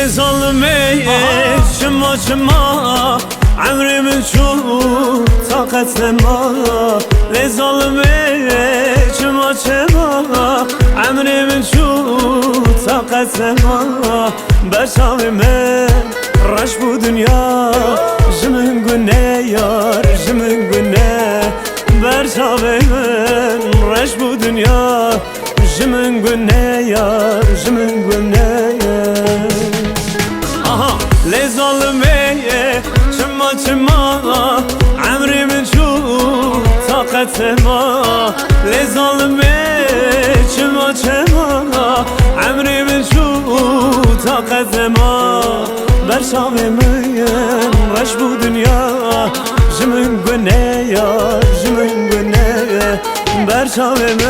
ظالمه شما عمري من شو طاقت ما لظالمه شما عمري من شو طاقت ما بشام من رش بو دنیا جمن گنه یار جمن گنه برشام من رش بو دنیا جمن گنه یار جمن گنه لظالمه شما عمري من شو طاقت ما لظالمه شما عمري من شو طاقت ما برشام من رش بو دنیا جمن گنه یا جمن گنه برشام من